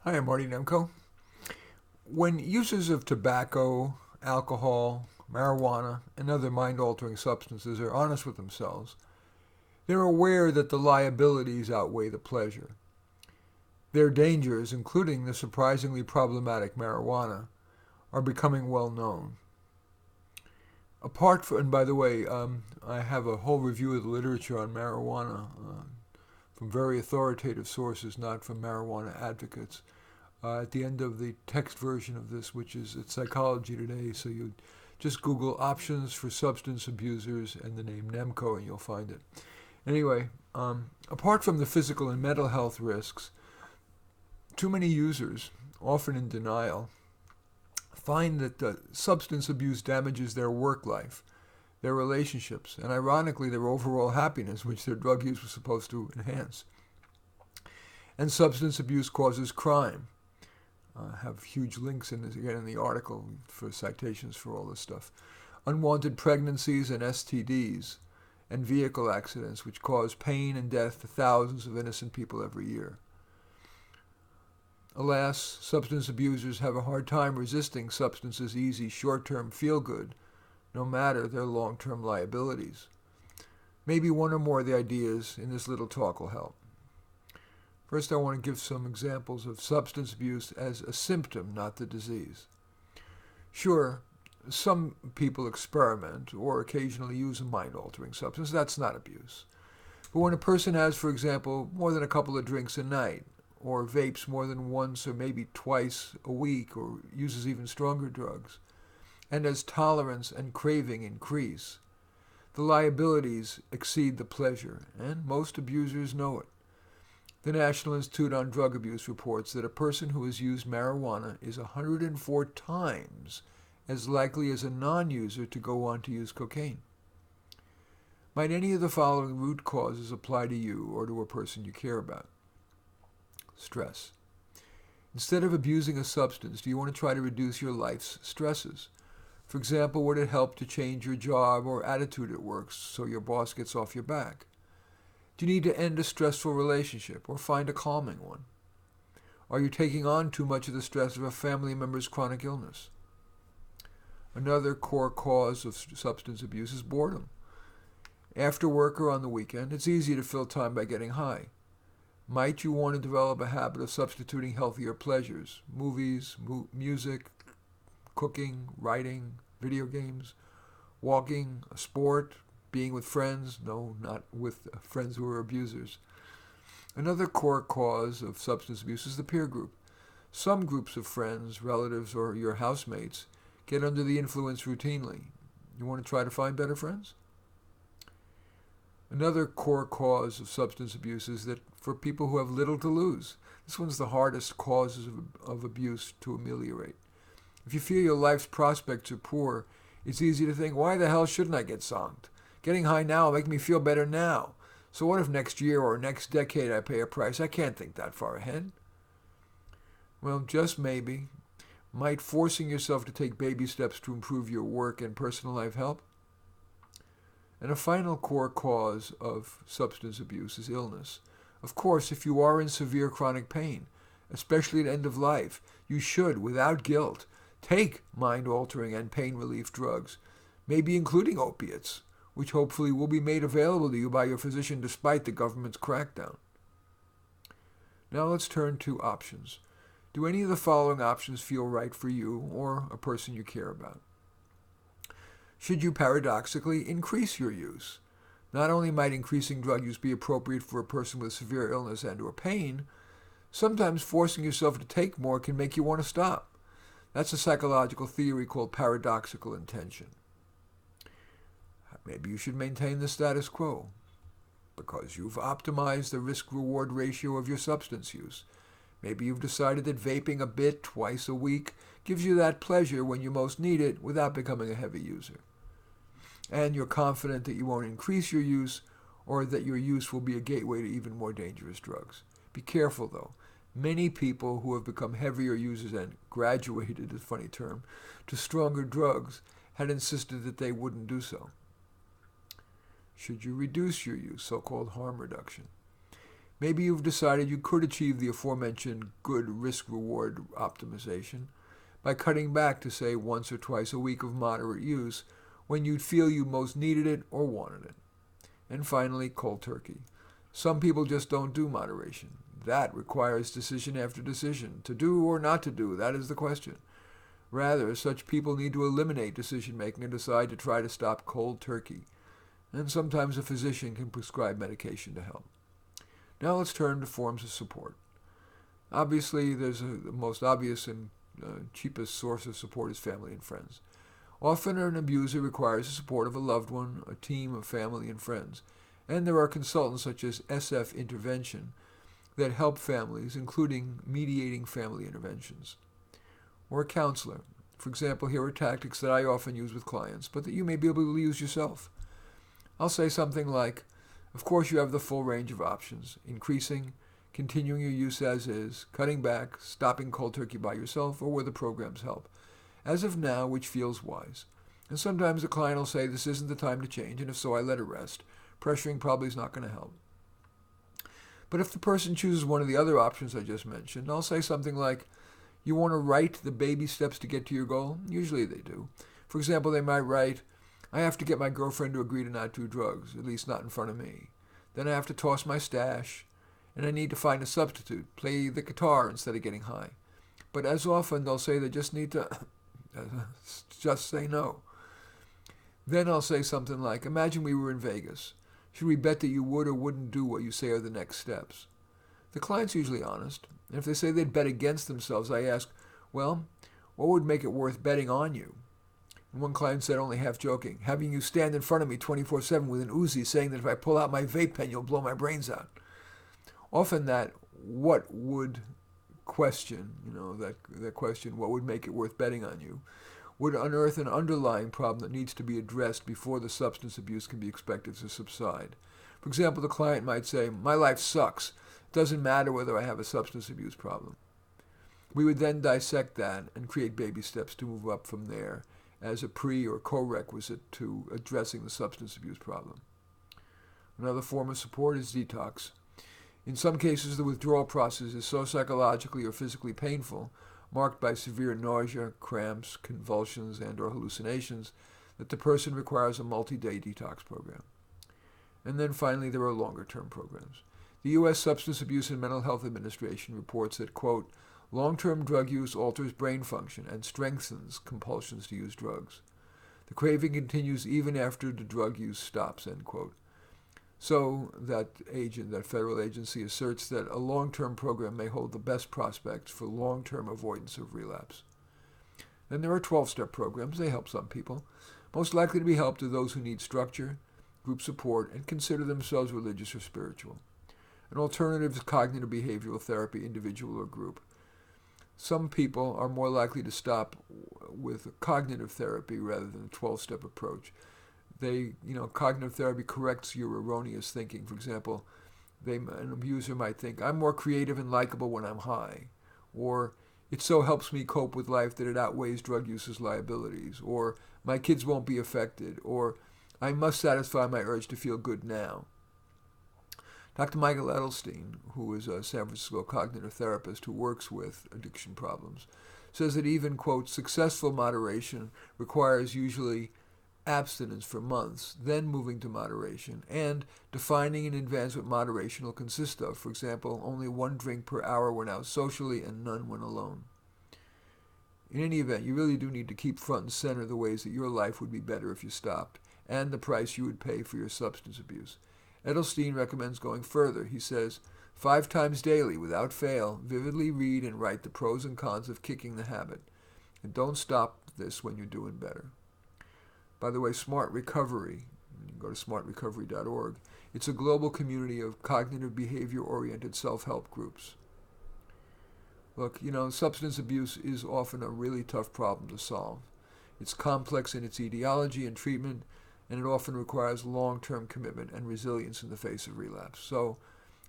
Hi, I'm Marty Nemko. When users of tobacco, alcohol, marijuana, and other mind altering substances are honest with themselves, they're aware that the liabilities outweigh the pleasure. Their dangers, including the surprisingly problematic marijuana, are becoming well known. And by the way, I have a whole review of the literature on marijuana from very authoritative sources, not from marijuana advocates. At the end of the text version of this, which is at Psychology Today. So you just Google options for substance abusers and the name Nemco, and you'll find it. Anyway, apart from the physical and mental health risks, too many users, often in denial, find that the substance abuse damages their work life, their relationships, and ironically, their overall happiness, which their drug use was supposed to enhance. And substance abuse causes crime. Have huge links in the article for citations for all this stuff. Unwanted pregnancies and STDs, and vehicle accidents, which cause pain and death to thousands of innocent people every year. Alas, substance abusers have a hard time resisting substance's easy short-term feel-good, no matter their long-term liabilities. Maybe one or more of the ideas in this little talk will help. First, I want to give some examples of substance abuse as a symptom, not the disease. Sure, some people experiment or occasionally use a mind-altering substance. That's not abuse. But when a person has, for example, more than a couple of drinks a night, or vapes more than once or maybe twice a week, or uses even stronger drugs, and as tolerance and craving increase, the liabilities exceed the pleasure, and most abusers know it. The National Institute on Drug Abuse reports that a person who has used marijuana is 104 times as likely as a non-user to go on to use cocaine. Might any of the following root causes apply to you or to a person you care about? Stress. Instead of abusing a substance, do you want to try to reduce your life's stresses? For example, would it help to change your job or attitude at work so your boss gets off your back? Do you need to end a stressful relationship or find a calming one? Are you taking on too much of the stress of a family member's chronic illness? Another core cause of substance abuse is boredom. After work or on the weekend, it's easy to fill time by getting high. Might you want to develop a habit of substituting healthier pleasures, movies, music, cooking, writing, video games, walking, a sport, being with friends? No, not with friends who are abusers. Another core cause of substance abuse is the peer group. Some groups of friends, relatives, or your housemates get under the influence routinely. You want to try to find better friends? Another core cause of substance abuse is that for people who have little to lose. This one's the hardest causes of abuse to ameliorate. If you feel your life's prospects are poor, it's easy to think, why the hell shouldn't I get zonked? Getting high now will make me feel better now. So what if next year or next decade I pay a price? I can't think that far ahead. Well, just maybe, might forcing yourself to take baby steps to improve your work and personal life help? And a final core cause of substance abuse is illness. Of course, if you are in severe chronic pain, especially at end of life, you should, without guilt, take mind-altering and pain relief drugs, maybe including opiates, which hopefully will be made available to you by your physician despite the government's crackdown. Now let's turn to options. Do any of the following options feel right for you or a person you care about? Should you paradoxically increase your use? Not only might increasing drug use be appropriate for a person with severe illness and or pain, sometimes forcing yourself to take more can make you want to stop. That's a psychological theory called paradoxical intention. Maybe you should maintain the status quo because you've optimized the risk-reward ratio of your substance use. Maybe you've decided that vaping a bit twice a week gives you that pleasure when you most need it without becoming a heavy user. And you're confident that you won't increase your use or that your use will be a gateway to even more dangerous drugs. Be careful though. Many people who have become heavier users and graduated, a funny term, to stronger drugs had insisted that they wouldn't do so. Should you reduce your use, so-called harm reduction? Maybe you've decided you could achieve the aforementioned good risk-reward optimization by cutting back to, say, once or twice a week of moderate use when you'd feel you most needed it or wanted it. And finally, cold turkey. Some people just don't do moderation. That requires decision after decision. To do or not to do, that is the question. Rather, such people need to eliminate decision-making and decide to try to stop cold turkey. And sometimes a physician can prescribe medication to help. Now let's turn to forms of support. Obviously, the most obvious and cheapest source of support is family and friends. Often an abuser requires the support of a loved one, a team of family and friends. And there are consultants such as SF Intervention that help families, including mediating family interventions. Or a counselor. For example, here are tactics that I often use with clients, but that you may be able to use yourself. I'll say something like, of course you have the full range of options: increasing, continuing your use as is, cutting back, stopping cold turkey by yourself, or with the program's help. As of now, which feels wise. And sometimes the client will say, this isn't the time to change, and if so, I let it rest. Pressuring probably is not going to help. But if the person chooses one of the other options I just mentioned, I'll say something like, you want to write the baby steps to get to your goal? Usually they do. For example, they might write, I have to get my girlfriend to agree to not do drugs, at least not in front of me. Then I have to toss my stash, and I need to find a substitute, play the guitar instead of getting high. But as often, they'll say they just need to just say no. Then I'll say something like, imagine we were in Vegas. Should we bet that you would or wouldn't do what you say are the next steps? The client's usually honest, and if they say they'd bet against themselves, I ask, well, what would make it worth betting on you? And one client said, only half joking, having you stand in front of me 24/7 with an Uzi saying that if I pull out my vape pen, you'll blow my brains out. Often that what would question, that question, what would make it worth betting on you, would unearth an underlying problem that needs to be addressed before the substance abuse can be expected to subside. For example, the client might say, my life sucks. It doesn't matter whether I have a substance abuse problem. We would then dissect that and create baby steps to move up from there as a pre or co-requisite to addressing the substance abuse problem. Another form of support is detox. In some cases, the withdrawal process is so psychologically or physically painful, marked by severe nausea, cramps, convulsions, and or hallucinations, that the person requires a multi-day detox program. And then finally, there are longer-term programs. The U.S. Substance Abuse and Mental Health Administration reports that, quote, long-term drug use alters brain function and strengthens compulsions to use drugs. The craving continues even after the drug use stops, end quote. So that federal agency asserts that a long-term program may hold the best prospects for long-term avoidance of relapse. Then there are 12-step programs. They help some people. Most likely to be helped are those who need structure, group support, and consider themselves religious or spiritual. An alternative is cognitive behavioral therapy, individual or group. Some people are more likely to stop with cognitive therapy rather than a 12-step approach. Cognitive therapy corrects your erroneous thinking. For example, an abuser might think, I'm more creative and likable when I'm high. Or, it so helps me cope with life that it outweighs drug use's liabilities. Or, my kids won't be affected. Or, I must satisfy my urge to feel good now. Dr. Michael Edelstein, who is a San Francisco cognitive therapist who works with addiction problems, says that even, quote, successful moderation requires usually abstinence for months, then moving to moderation, and defining in advance what moderation will consist of. For example, only 1 drink per hour when out socially and none when alone. In any event, you really do need to keep front and center the ways that your life would be better if you stopped, and the price you would pay for your substance abuse. Edelstein recommends going further. He says, 5 times daily, without fail, vividly read and write the pros and cons of kicking the habit. And don't stop this when you're doing better. By the way, Smart Recovery, you can go to smartrecovery.org, it's a global community of cognitive behavior-oriented self-help groups. Look, substance abuse is often a really tough problem to solve. It's complex in its etiology and treatment, and it often requires long-term commitment and resilience in the face of relapse. So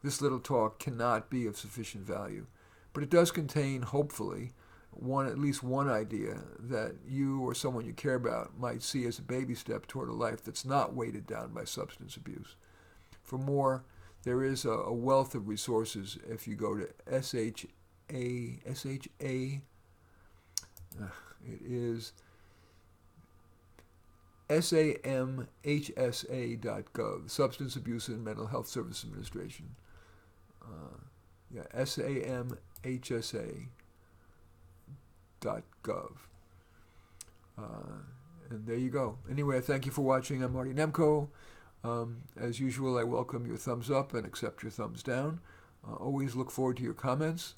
this little talk cannot be of sufficient value. But it does contain, hopefully, at least one idea that you or someone you care about might see as a baby step toward a life that's not weighted down by substance abuse. For more, there is a wealth of resources if you go to it is samhsa.gov, Substance Abuse and Mental Health Service Administration. samhsa.gov. And there you go. Anyway, I thank you for watching. I'm Marty Nemko. As usual, I welcome your thumbs up and accept your thumbs down. Always look forward to your comments.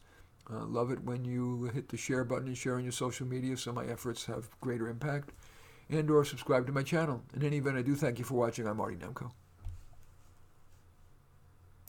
Love it when you hit the share button and share on your social media so my efforts have greater impact. And or subscribe to my channel. In any event, I do thank you for watching. I'm Marty Nemko.